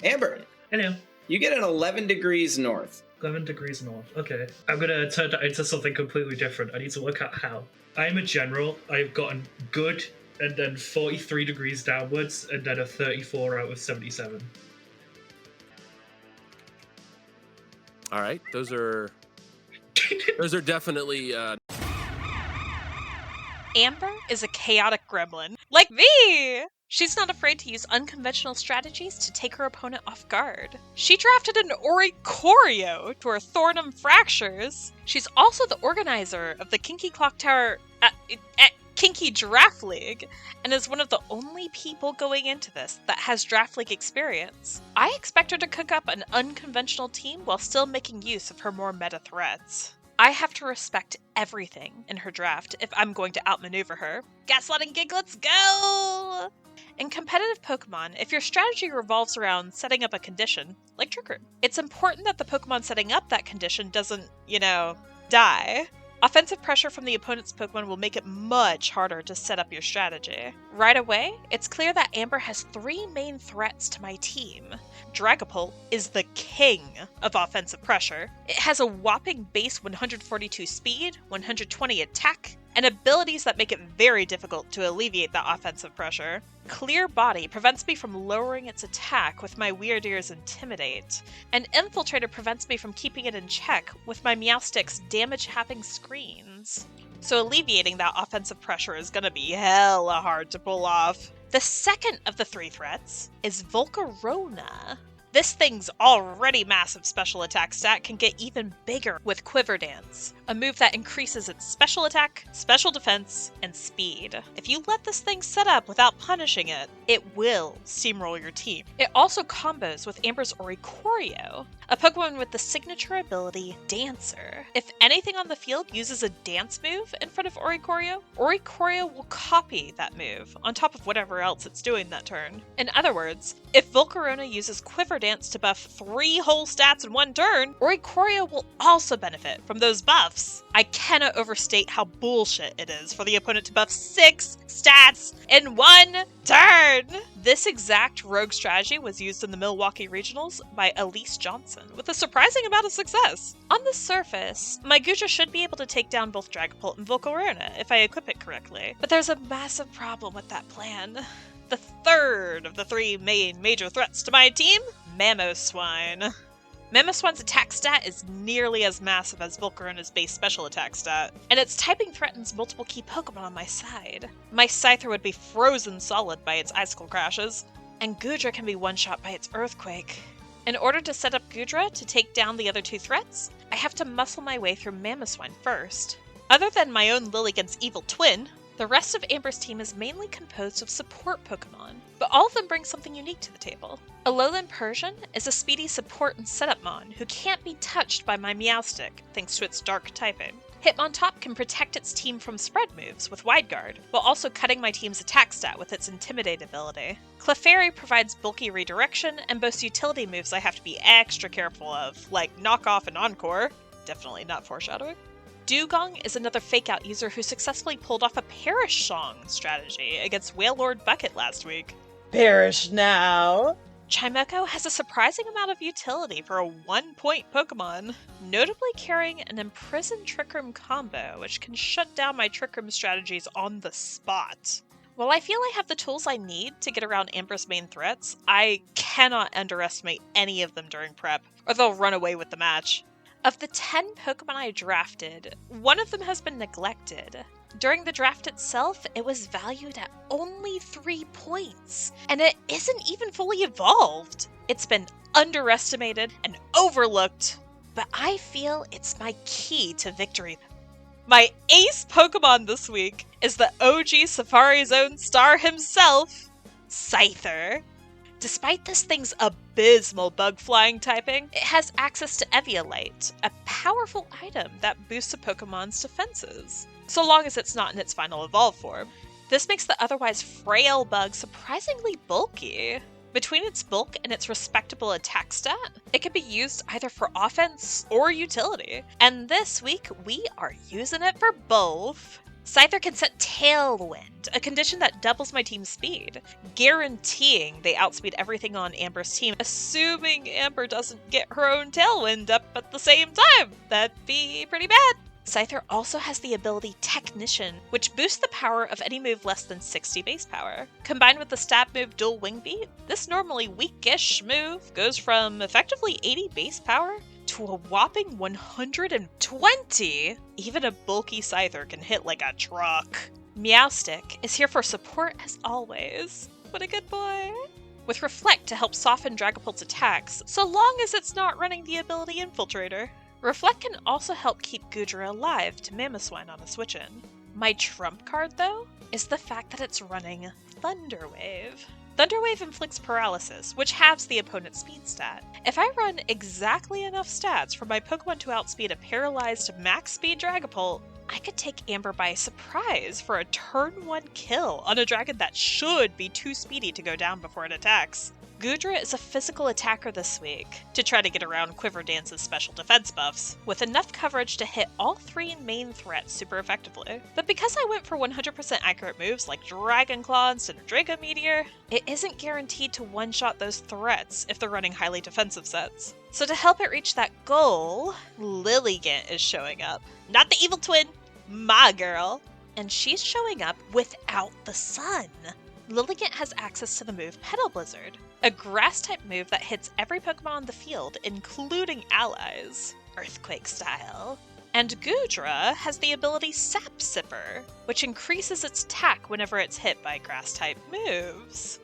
Amber, Hello. you get an 11 degrees north. 11 degrees north. Okay. I'm gonna turn that into something completely different. I need to work out how. I'm a general. I've gotten good, and then 43 degrees downwards, and then a 34 out of 77. All right, those are definitely. Amber is a chaotic gremlin, like me! She's not afraid to use unconventional strategies to take her opponent off guard. She drafted an Oricorio to her Thornum Fractures. She's also the organizer of the Kinky Clocktower Kinky Draft League, and is one of the only people going into this that has Draft League experience. I expect her to cook up an unconventional team while still making use of her more meta threats. I have to respect everything in her draft if I'm going to outmaneuver her. Gaslighting Gig, let's go! In competitive Pokemon, if your strategy revolves around setting up a condition, like Trick Room, it's important that the Pokemon setting up that condition doesn't, die. Offensive pressure from the opponent's Pokemon will make it much harder to set up your strategy. Right away, it's clear that Amber has 3 main threats to my team. Dragapult is the king of offensive pressure. It has a whopping base 142 speed, 120 attack, and abilities that make it very difficult to alleviate that offensive pressure. Clear Body prevents me from lowering its attack with my Weird Ear's Intimidate, and Infiltrator prevents me from keeping it in check with my Meowstick's damage-halving screens. So alleviating that offensive pressure is gonna be hella hard to pull off. The second of the 3 threats is Volcarona. This thing's already massive special attack stat can get even bigger with Quiver Dance, a move that increases its special attack, special defense, and speed. If you let this thing set up without punishing it, it will steamroll your team. It also combos with Amber's Oricorio, a Pokemon with the signature ability Dancer. If anything on the field uses a dance move in front of Oricorio, Oricorio will copy that move on top of whatever else it's doing that turn. In other words, if Volcarona uses Quiver Dance to buff 3 whole stats in one turn, Oricorio will also benefit from those buffs. I cannot overstate how bullshit it is for the opponent to buff 6 stats in one turn! This exact rogue strategy was used in the Milwaukee Regionals by Elise Johnson, with a surprising amount of success. On the surface, my Goodra should be able to take down both Dragapult and Volcarona if I equip it correctly, but there's a massive problem with that plan. The third of the 3 main major threats to my team? Mamoswine. Mamoswine's attack stat is nearly as massive as Volcarona's base special attack stat, and its typing threatens multiple key Pokemon on my side. My Scyther would be frozen solid by its Icicle Crashes, and Goodra can be one-shot by its Earthquake. In order to set up Goodra to take down the other 2 threats, I have to muscle my way through Mamoswine first. Other than my own Lilligant's evil twin, the rest of Amber's team is mainly composed of support Pokemon, but all of them bring something unique to the table. Alolan Persian is a speedy support and setup mon who can't be touched by my Meowstick thanks to its dark typing. Hitmontop can protect its team from spread moves with Wide Guard, while also cutting my team's attack stat with its Intimidate ability. Clefairy provides bulky redirection and boasts utility moves I have to be extra careful of, like Knock Off and Encore. Definitely not foreshadowing. Dugong is another fake-out user who successfully pulled off a Perish Song strategy against Wailord Bucket last week. Perish now! Chimecho has a surprising amount of utility for a 1-point Pokemon, notably carrying an Imprisoned Trick Room combo, which can shut down my Trick Room strategies on the spot. While I feel I have the tools I need to get around Amber's main threats, I cannot underestimate any of them during prep, or they'll run away with the match. Of the 10 Pokemon I drafted, one of them has been neglected. During the draft itself, it was valued at only 3 points, and it isn't even fully evolved. It's been underestimated and overlooked, but I feel it's my key to victory. My ace Pokemon this week is the OG Safari Zone star himself, Scyther. Despite this thing's abysmal bug-flying typing, it has access to Eviolite, a powerful item that boosts a Pokemon's defenses, so long as it's not in its final evolve form. This makes the otherwise frail bug surprisingly bulky. Between its bulk and its respectable attack stat, it can be used either for offense or utility, and this week we are using it for both. Scyther can set Tailwind, a condition that doubles my team's speed, guaranteeing they outspeed everything on Amber's team, assuming Amber doesn't get her own Tailwind up at the same time. That'd be pretty bad. Scyther also has the ability Technician, which boosts the power of any move less than 60 base power. Combined with the stab move Dual Wing Beat, this normally weakish move goes from effectively 80 base power to a whopping 120. Even a bulky Scyther can hit like a truck. Meowstick is here for support as always. What a good boy. With Reflect to help soften Dragapult's attacks, so long as it's not running the ability Infiltrator. Reflect can also help keep Goodra alive to Mamoswine on a switch-in. My trump card, though, is the fact that it's running Thunder Wave. Thunder Wave inflicts paralysis, which halves the opponent's speed stat. If I run exactly enough stats for my Pokemon to outspeed a paralyzed max speed Dragapult, I could take Amber by surprise for a turn 1 kill on a dragon that should be too speedy to go down before it attacks. Goodra is a physical attacker this week, to try to get around Quiver Dance's special defense buffs, with enough coverage to hit all 3 main threats super effectively. But because I went for 100% accurate moves like Dragon Claw instead of Draco Meteor, it isn't guaranteed to one-shot those threats if they're running highly defensive sets. So to help it reach that goal, Lilligant is showing up. Not the evil twin, my girl. And she's showing up without the sun. Lilligant has access to the move Petal Blizzard, a grass-type move that hits every Pokemon on the field, including allies, Earthquake style. And Goodra has the ability Sap Sipper, which increases its attack whenever it's hit by grass-type moves.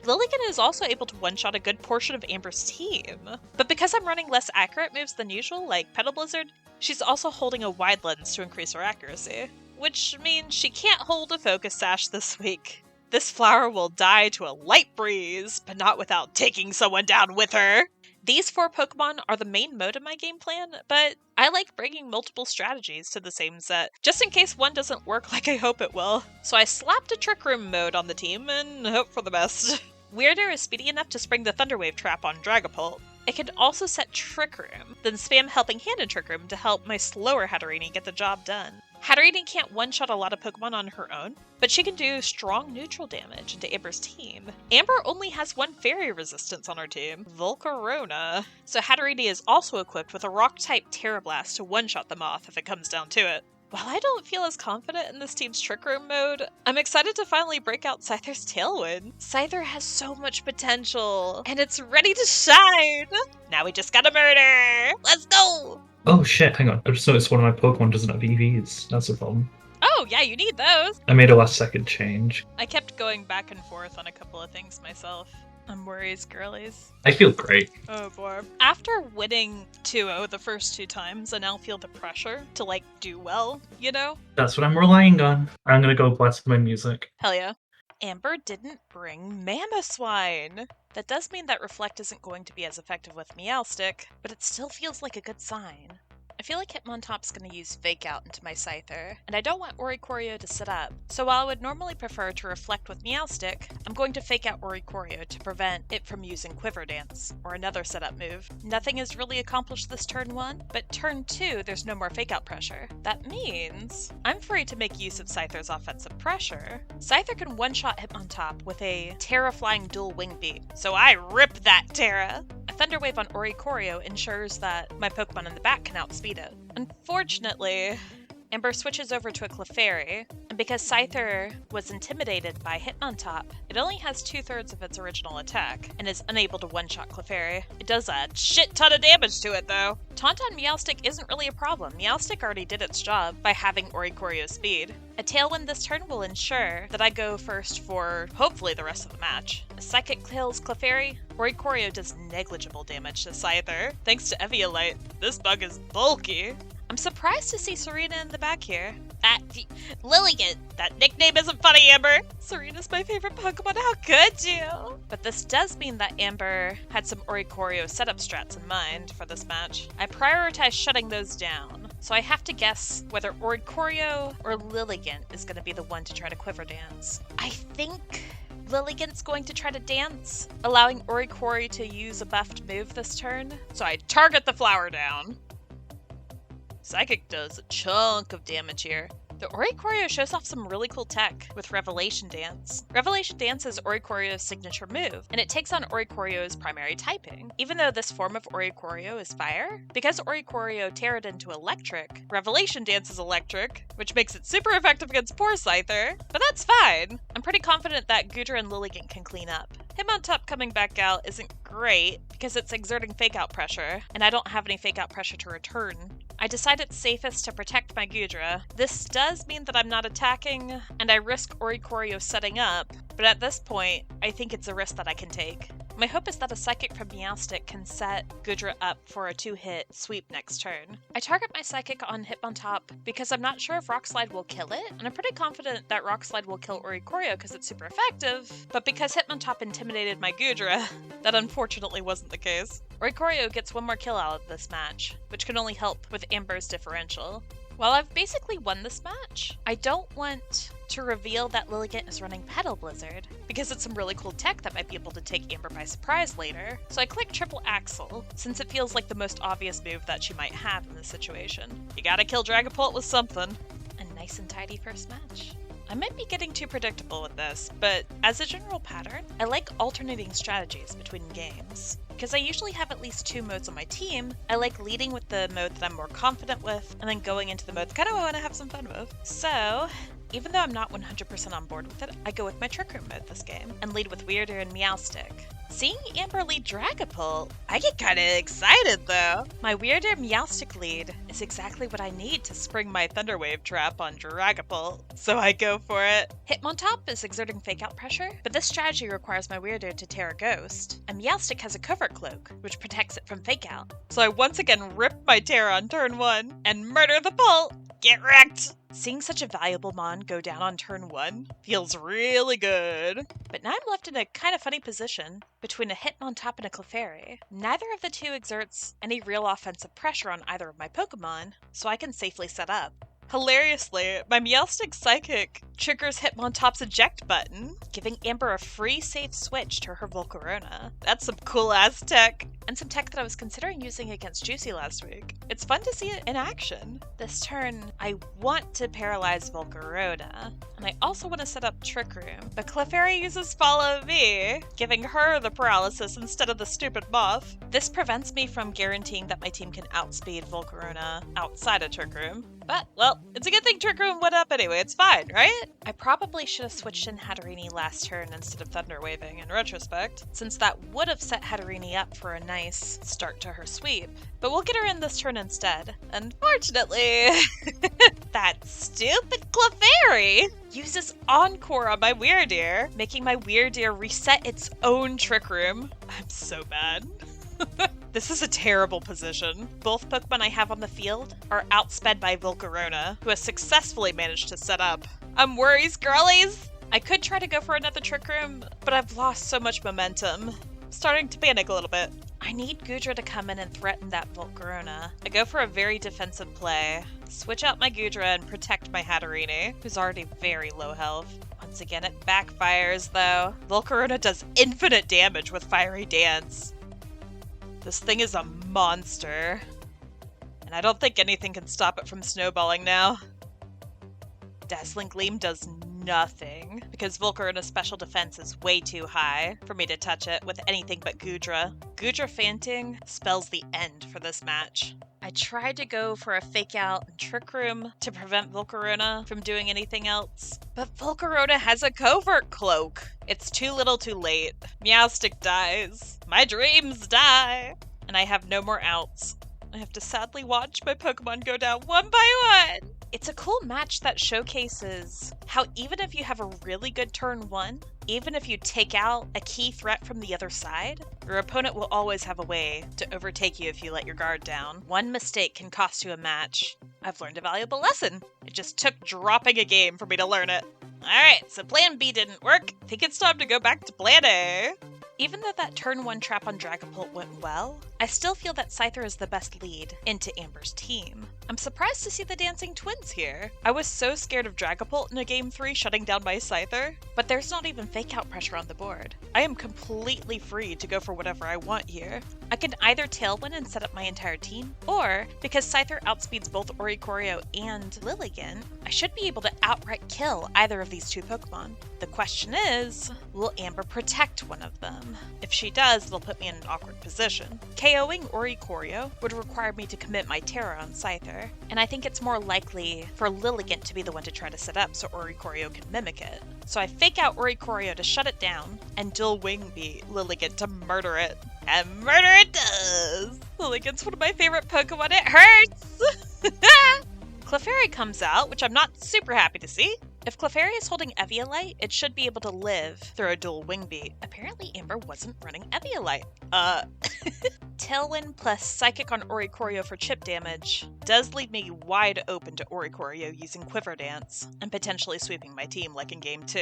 Lilligant is also able to one-shot a good portion of Amber's team, but because I'm running less accurate moves than usual, like Petal Blizzard, she's also holding a wide lens to increase her accuracy. Which means she can't hold a Focus Sash this week. This flower will die to a light breeze, but not without taking someone down with her. These 4 Pokemon are the main mode of my game plan, but I like bringing multiple strategies to the same set, just in case one doesn't work like I hope it will. So I slapped a Trick Room mode on the team and hope for the best. Weirder is speedy enough to spring the Thunder Wave trap on Dragapult. It can also set Trick Room, then spam Helping Hand in Trick Room to help my slower Hatterene get the job done. Hatterene can't one-shot a lot of Pokemon on her own, but she can do strong neutral damage into Amber's team. Amber only has 1 fairy resistance on her team, Volcarona, so Hatterene is also equipped with a Rock-type Terra Blast to one-shot them off if it comes down to it. While I don't feel as confident in this team's Trick Room mode, I'm excited to finally break out Scyther's Tailwind. Scyther has so much potential, and it's ready to shine! Now we just gotta murder! Let's go! Oh shit, hang on. I just noticed one of my Pokemon doesn't have EVs. That's a problem. Oh, yeah, you need those! I made a last second change. I kept going back and forth on a couple of things myself. I'm worries, girlies. I feel great. Oh boy. After winning 2-0 the first 2 times, I now feel the pressure to, do well, you know? That's what I'm relying on. I'm gonna go blast my music. Hell yeah. Amber didn't bring Mamoswine. That does mean that Reflect isn't going to be as effective with Meowstick, but it still feels like a good sign. I feel like Hitmontop's going to use Fake Out into my Scyther, and I don't want Oricorio to sit up, so while I would normally prefer to Reflect with Meowstick, I'm going to Fake Out Oricorio to prevent it from using Quiver Dance, or another setup move. Nothing is really accomplished this turn 1, but turn 2 there's no more Fake Out pressure. That means I'm free to make use of Scyther's offensive pressure. Scyther can one-shot Hitmontop with a Terra-flying Dual Wing Beat, so I rip that Terra! A Thunder Wave on Oricorio ensures that my Pokemon in the back can outspeed it. Unfortunately, Amber switches over to a Clefairy, and because Scyther was intimidated by Hitmontop, it only has 2/3 of its original attack, and is unable to one-shot Clefairy. It does a shit ton of damage to it, though. Taunt on Meowstick isn't really a problem. Meowstick already did its job by having Oricorio's speed. A Tailwind this turn will ensure that I go first for, hopefully, the rest of the match. A Psychic kills Clefairy, Oricorio does negligible damage to Scyther. Thanks to Eviolite, this bug is bulky. I'm surprised to see Serena in the back here. Lilligant! That nickname isn't funny, Amber! Serena's my favorite Pokemon, how could you? But this does mean that Amber had some Oricorio setup strats in mind for this match. I prioritized shutting those down, so I have to guess whether Oricorio or Lilligant is going to be the one to try to Quiver Dance. I think Lilligant's going to try to dance, allowing Oricorio to use a buffed move this turn, so I target the flower down. Psychic does a chunk of damage here. The Oricorio shows off some really cool tech with Revelation Dance. Revelation Dance is Oricorio's signature move, and it takes on Oricorio's primary typing. Even though this form of Oricorio is fire, because Oricorio teared into electric, Revelation Dance is electric, which makes it super effective against Poor Scyther, but that's fine. I'm pretty confident that Goodra and Lilligant can clean up. Hitmontop coming back out isn't great because it's exerting fake out pressure, and I don't have any fake out pressure to return. I decide it's safest to protect my Goodra. This does mean that I'm not attacking, and I risk Oricorio setting up, but at this point, I think it's a risk that I can take. My hope is that a Psychic from Meowstic can set Goodra up for a 2-hit sweep next turn. I target my Psychic on Hitmontop because I'm not sure if Rock Slide will kill it, and I'm pretty confident that Rock Slide will kill Oricorio because it's super effective, but because Hitmontop intimidated my Goodra, that unfortunately wasn't the case. Oricorio gets one more kill out of this match, which can only help with Amber's differential. While I've basically won this match, I don't want to reveal that Lilligant is running Petal Blizzard, because it's some really cool tech that might be able to take Amber by surprise later. So I click Triple Axle, since it feels like the most obvious move that she might have in this situation. You gotta kill Dragapult with something. A nice and tidy first match. I might be getting too predictable with this, but as a general pattern, I like alternating strategies between games. Because I usually have at least 2 modes on my team, I like leading with the mode that I'm more confident with, and then going into the mode that I kind of want to have some fun with. So, even though I'm not 100% on board with it, I go with my Trick Room mode this game, and lead with Weirder and Meowstic. Seeing Amber lead Dragapult, I get kinda excited though! My Weirder Meowstic lead is exactly what I need to spring my Thunderwave trap on Dragapult, so I go for it. Hitmontop is exerting fake out pressure, but this strategy requires my Weirder to tear a ghost, and Meowstic has a Covert Cloak, which protects it from fake out. So I once again rip my Terra on turn 1, and murder the Pult! Get wrecked! Seeing such a valuable mon go down on turn 1 feels really good. But now I'm left in a kind of funny position between a Hitmontop and a Clefairy. Neither of the two exerts any real offensive pressure on either of my Pokemon, so I can safely set up. Hilariously, my Meowstic Psychic triggers Hitmontop's eject button, giving Amber a free safe switch to her Volcarona. That's some cool ass tech, and some tech that I was considering using against Juicy last week. It's fun to see it in action. This turn, I want to paralyze Volcarona, and I also want to set up Trick Room, but Clefairy uses Follow Me, giving her the paralysis instead of the stupid moth. This prevents me from guaranteeing that my team can outspeed Volcarona outside of Trick Room. But, well, it's a good thing Trick Room went up anyway, it's fine, right? I probably should have switched in Hatterini last turn instead of Thunder Waving in retrospect, since that would have set Hatterini up for a nice start to her sweep. But we'll get her in this turn instead. Unfortunately, that stupid Clefairy uses Encore on my Weirdeer, making my Weirdeer reset its own Trick Room. I'm so mad. This is a terrible position. Both Pokemon I have on the field are outsped by Volcarona, who has successfully managed to set up. I'm worries, girlies! I could try to go for another Trick Room, but I've lost so much momentum. Starting to panic a little bit. I need Goodra to come in and threaten that Volcarona. I go for a very defensive play, switch out my Goodra and protect my Hatterini, who's already very low health. Once again, it backfires though. Volcarona does infinite damage with Fiery Dance. This thing is a monster, and I don't think anything can stop it from snowballing now. Dazzling Gleam does nothing, because Volcarona's special defense is way too high for me to touch it with anything but Goodra. Goodra fainting spells the end for this match. I tried to go for a fake out and Trick Room to prevent Volcarona from doing anything else, but Volcarona has a Covert Cloak. It's too little too late. Meowstic dies. My dreams die. And I have no more outs. I have to sadly watch my Pokemon go down one by one. It's a cool match that showcases how even if you have a really good turn 1, even if you take out a key threat from the other side, your opponent will always have a way to overtake you if you let your guard down. One mistake can cost you a match. I've learned a valuable lesson. It just took dropping a game for me to learn it. Alright, so plan B didn't work. I think it's time to go back to plan A. Even though that turn 1 trap on Dragapult went well, I still feel that Scyther is the best lead into Amber's team. I'm surprised to see the Dancing Twins here. I was so scared of Dragapult in a Game 3 shutting down my Scyther, but there's not even fake out pressure on the board. I am completely free to go for whatever I want here. I can either Tailwind and set up my entire team, or, because Scyther outspeeds both Oricorio and Lilligant, I should be able to outright kill either of these two Pokemon. The question is, will Amber protect one of them? If she does, it'll put me in an awkward position. KOing Oricorio would require me to commit my Terror on Scyther, and I think it's more likely for Lilligant to be the one to try to set up so Oricorio can mimic it. So I fake out Oricorio to shut it down, and dual Wing Beat Lilligant to murder it. And murder it does! Lilligant's one of my favorite Pokemon, it hurts! Clefairy comes out, which I'm not super happy to see. If Clefairy is holding Eviolite, it should be able to live through a dual Wing Beat. Apparently Amber wasn't running Eviolite. Tailwind plus Psychic on Oricorio for chip damage does leave me wide open to Oricorio using Quiver Dance, and potentially sweeping my team like in Game 2.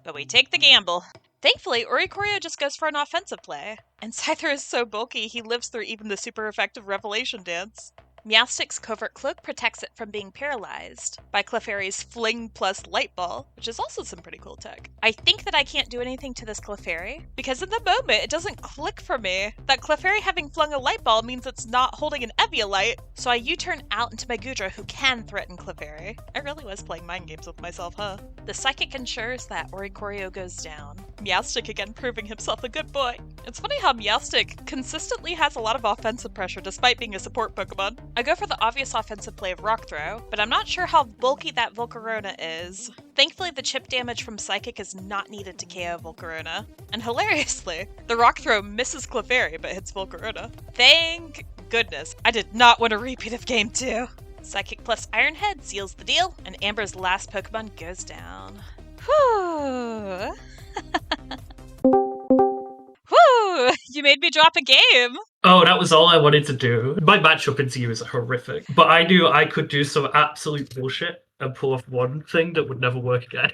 But we take the gamble. Thankfully, Oricorio just goes for an offensive play, and Scyther is so bulky he lives through even the super effective Revelation Dance. Meowstic's Covert Cloak protects it from being paralyzed by Clefairy's Fling plus Light Ball, which is also some pretty cool tech. I think that I can't do anything to this Clefairy, because in the moment it doesn't click for me that Clefairy having flung a Light Ball means it's not holding an Eviolite, so I U-turn out into my Goodra who can threaten Clefairy. I really was playing mind games with myself, huh? The Psychic ensures that Oricorio goes down. Meowstic again proving himself a good boy. It's funny how Meowstic consistently has a lot of offensive pressure despite being a support Pokemon. I go for the obvious offensive play of Rock Throw, but I'm not sure how bulky that Volcarona is. Thankfully, the chip damage from Psychic is not needed to KO Volcarona. And hilariously, the Rock Throw misses Clefairy but hits Volcarona. Thank goodness, I did not want a repeat of Game 2. Psychic plus Iron Head seals the deal, and Amber's last Pokemon goes down. Whew. Whew! You made me drop a game! Oh, that was all I wanted to do. My matchup into you is horrific, but I knew I could do some absolute bullshit and pull off one thing that would never work again.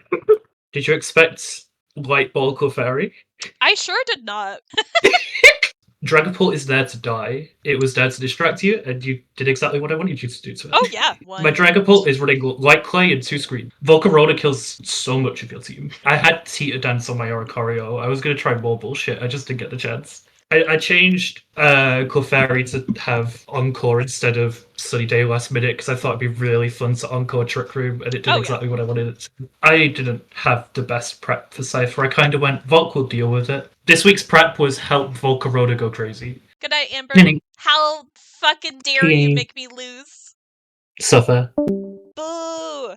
Did you expect Light Ball Clefairy? I sure did not. Dragapult is there to die. It was there to distract you, and you did exactly what I wanted you to do to it. Oh yeah. My Dragapult is running Light Clay and 2 Screen. Volcarona kills so much of your team. I had Teeter Dance on my Oricorio. I was going to try more bullshit. I just didn't get the chance. I changed Clefairy to have Encore instead of Sunny Day last minute because I thought it'd be really fun to Encore Trick Room, and it did exactly what I wanted it to. I didn't have the best prep for Cypher. I kind of went, Volk will deal with it. This week's prep was help Volcarona go crazy. Good night, Amber. Meaning, How fucking dare you make me lose? Suffer. Boo!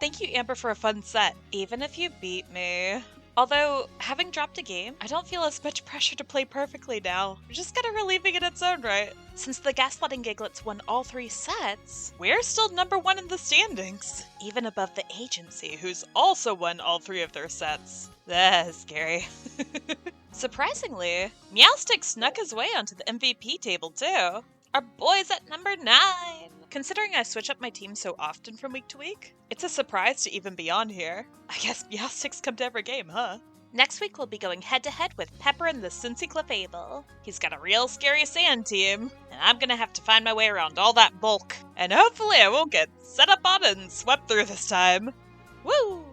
Thank you, Amber, for a fun set, even if you beat me. Although, having dropped a game, I don't feel as much pressure to play perfectly now. We're just kind of relieving in its own right. Since the Gaslighting Giglets won all 3 sets, we're still number 1 in the standings, even above the Agency, who's also won all 3 of their sets. That's scary. Surprisingly, Meowstic snuck his way onto the MVP table too. Our boy's at number 9. Considering I switch up my team so often from week to week, it's a surprise to even be on here. I guess Meowstic's come to every game, huh? Next week we'll be going head-to-head with Pepper and the Cincy Clefable. He's got a real scary sand team, and I'm gonna have to find my way around all that bulk. And hopefully I won't get set up on and swept through this time. Woo!